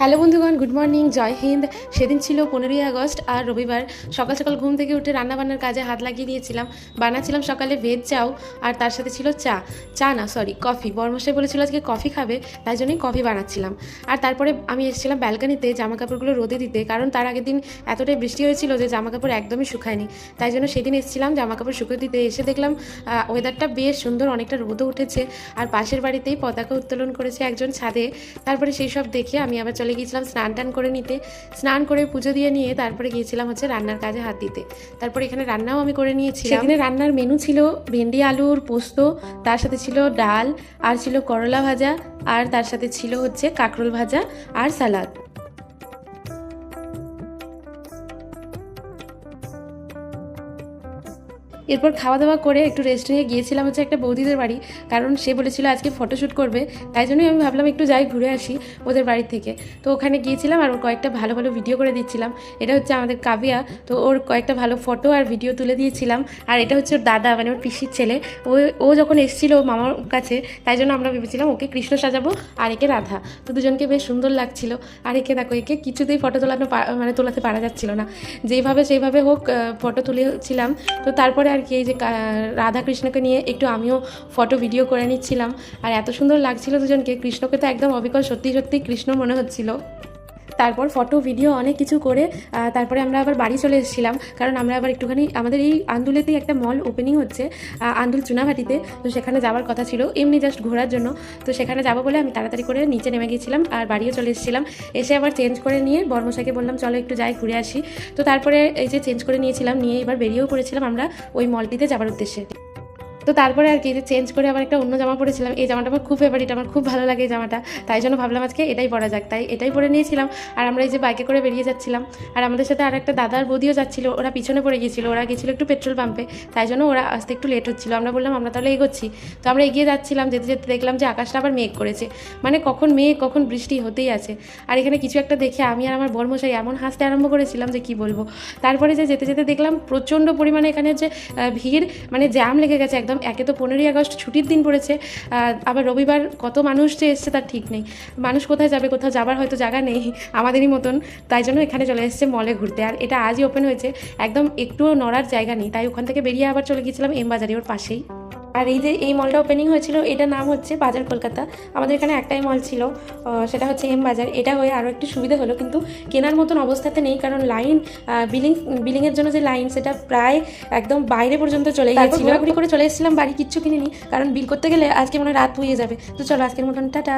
Hello বন্ধুগণ, good morning, জয় হিন্দ। সেদিন ছিল 15ই আগস্ট আর রবিবার। সকাল সকাল ঘুম থেকে উঠে রান্নাবান্নার কাজে হাত লাগিয়ে দিয়েছিলাম। বানাচ্ছিলাম সকালে ভেজ চাউ, আর তার সাথে ছিল কফি। বরমশাই বলেছিল আজকে কফি খাবে, তাই জন্যই কফি বানাচ্ছিলাম। আর তারপরে আমি এসেছিলাম ব্যালকানিতে জামা কাপড়গুলো রোদে দিতে, কারণ তার আগের দিন এতটাই বৃষ্টি হয়েছিল যে জামা কাপড় একদমই শুকায়নি। তাই জন্য সেদিন এসেছিলাম জামা কাপড় শুকিয়ে দিতে। এসে দেখলাম ওয়েদারটা বেশ সুন্দর, অনেকটা রোদও উঠেছে। আর পাশের বাড়িতেই পতাকা উত্তোলন করেছে একজন ছাদে। তারপরে সেই সব দেখে আমি আবার চলে গিয়েছিলাম স্নান টান করে নিতে। স্নান করে পুজো দিয়ে নিয়ে তারপরে গিয়েছিলাম রান্নার কাজে হাত দিতে। তারপরে এখানে রান্নাও আমি করে নিয়েছিলাম। সেখানে রান্নার মেনু ছিল ভেন্ডি আলুর পোস্ত, তার সাথে ছিল ডাল, আর ছিল করলা ভাজা, আর তার সাথে ছিল কাঁকরোল ভাজা আর সালাদ। এরপর খাওয়া দাওয়া করে একটু রেস্ট নিয়ে গিয়েছিলাম একটা বৌদিদের বাড়ি, কারণ সে বলেছিল আজকে ফটোশ্যুট করবে। তাই জন্যই আমি ভাবলাম একটু যাই, ঘুরে আসি ওদের বাড়ি থেকে। তো ওখানে গিয়েছিলাম আর ওর কয়েকটা ভালো ভালো ভিডিও করে দিচ্ছিলাম। এটা আমাদের কাবিয়া, তো ওর কয়েকটা ভালো ফটো আর ভিডিও তুলে দিয়েছিলাম। আর এটা ওর দাদা, মানে ওর পিসির ছেলে। ও যখন এসেছিল মামার কাছে, তাই জন্য আমরা ভেবেছিলাম ওকে কৃষ্ণ সাজাবো আর একে রাধা। তো দুজনকে বেশ সুন্দর লাগছিল। আর একে দেখো, একে কিছুতেই ফটো তোলাতে পারা যাচ্ছিল না। যেইভাবে সেইভাবে হোক ফটো তুলেছিলাম। তো তারপরে আর কি এই যে রাধাকৃষ্ণকে নিয়ে একটু আমিও ফটো ভিডিও করে নিচ্ছিলাম। আর এত সুন্দর লাগছিল দুজনকে। কৃষ্ণকে তো একদম অবিকল সত্যি সত্যি কৃষ্ণ মনে হচ্ছিল। তারপর ফটো ভিডিও অনেক কিছু করে তারপরে আমরা আবার বাড়ি চলে এসেছিলাম, কারণ আমরা আবার একটুখানি আমাদের এই আন্দুলেতেই একটা মল ওপেনিং হচ্ছে, আন্দুল চুনাভাটিতে। তো সেখানে যাওয়ার কথা ছিল এমনি জাস্ট ঘোরার জন্য। তো সেখানে যাবো বলে আমি তাড়াতাড়ি করে নিচে নেমে গিয়েছিলাম আর বাড়িও চলে এসেছিলাম। এসে আবার চেঞ্জ করে নিয়ে বর্মশাইকে বললাম চলো একটু যাই, ঘুরে আসি। তো তারপরে এই যে চেঞ্জ করে নিয়েছিলাম, নিয়ে এবার বেরিয়েও পড়েছিলাম আমরা ওই মলটিতে যাওয়ার উদ্দেশ্যে। তো তারপরে আর কি যে চেঞ্জ করে আবার একটা অন্য জামা পরেছিলাম। এই জামাটা আমার খুব ফেভারিট, আমার খুব ভালো লাগে এই জামাটা। তাই জন্য ভাবলাম আজকে এটাই পরা যাক, তাই এটাই পরে নিয়েছিলাম। আর আমরা এই যে বাইকে করে বেরিয়ে যাচ্ছিলাম। আর আমাদের সাথে আর একটা দাদার বৌদিও যাচ্ছিল, ওরা পিছনে পড়ে গিয়েছিল। ওরা গিয়েছিল একটু পেট্রোল পাম্পে, তাই জন্য ওরা আসতে একটু লেট হচ্ছিল। আমরা বললাম আমরা তাহলে এগোচ্ছি। তো আমরা এগিয়ে যাচ্ছিলাম, যেতে যেতে দেখলাম যে আকাশটা আবার মেঘ করেছে, মানে কখন মেঘ কখন বৃষ্টি হতেই আছে। আর এখানে কিছু একটা দেখে আমি আর আমার বর্মশাই এমন হাসতে আরম্ভ করেছিলাম যে কি বলবো। তারপরে যে যেতে যেতে দেখলাম প্রচণ্ড পরিমাণে এখানে যে ভিড়, মানে জ্যাম লেগে গেছে একদম। একে তো 15ই আগস্ট ছুটির দিন পড়েছে, আবার রবিবার কত মানুষ যে এসছে তার ঠিক নেই। মানুষ কোথায় যাবে, কোথাও যাবার হয়তো জায়গা নেই আমাদেরই মতন। তাই জন্য এখানে চলে এসেছে মলে ঘুরতে। আর এটা আজই ওপেন হয়েছে, একদম একটুও নড়ার জায়গা নেই। তাই ওখান থেকে বেরিয়ে আবার চলে গিয়েছিলাম এম বাজারে, ওর পাশেই। আর এই যে এই মলটা ওপেনিং হয়েছিল, এটার নাম বাজার কলকাতা। আমাদের এখানে একটাই মল ছিল, সেটা এম বাজার। এটা হয়ে আরও একটু সুবিধা হলো, কিন্তু কেনার মতন অবস্থাতে নেই, কারণ লাইন বিলিংয়ের জন্য যে লাইন, সেটা প্রায় একদম বাইরে পর্যন্ত চলে গিয়েছিল। ঘোরাঘুরি করে চলে এসেছিলাম বাড়ি, কিচ্ছু কিনিনি, কারণ বিল করতে গেলে আজকে মনে হয় রাত হয়ে যাবে। তো চলো আজকের মতন টাটা।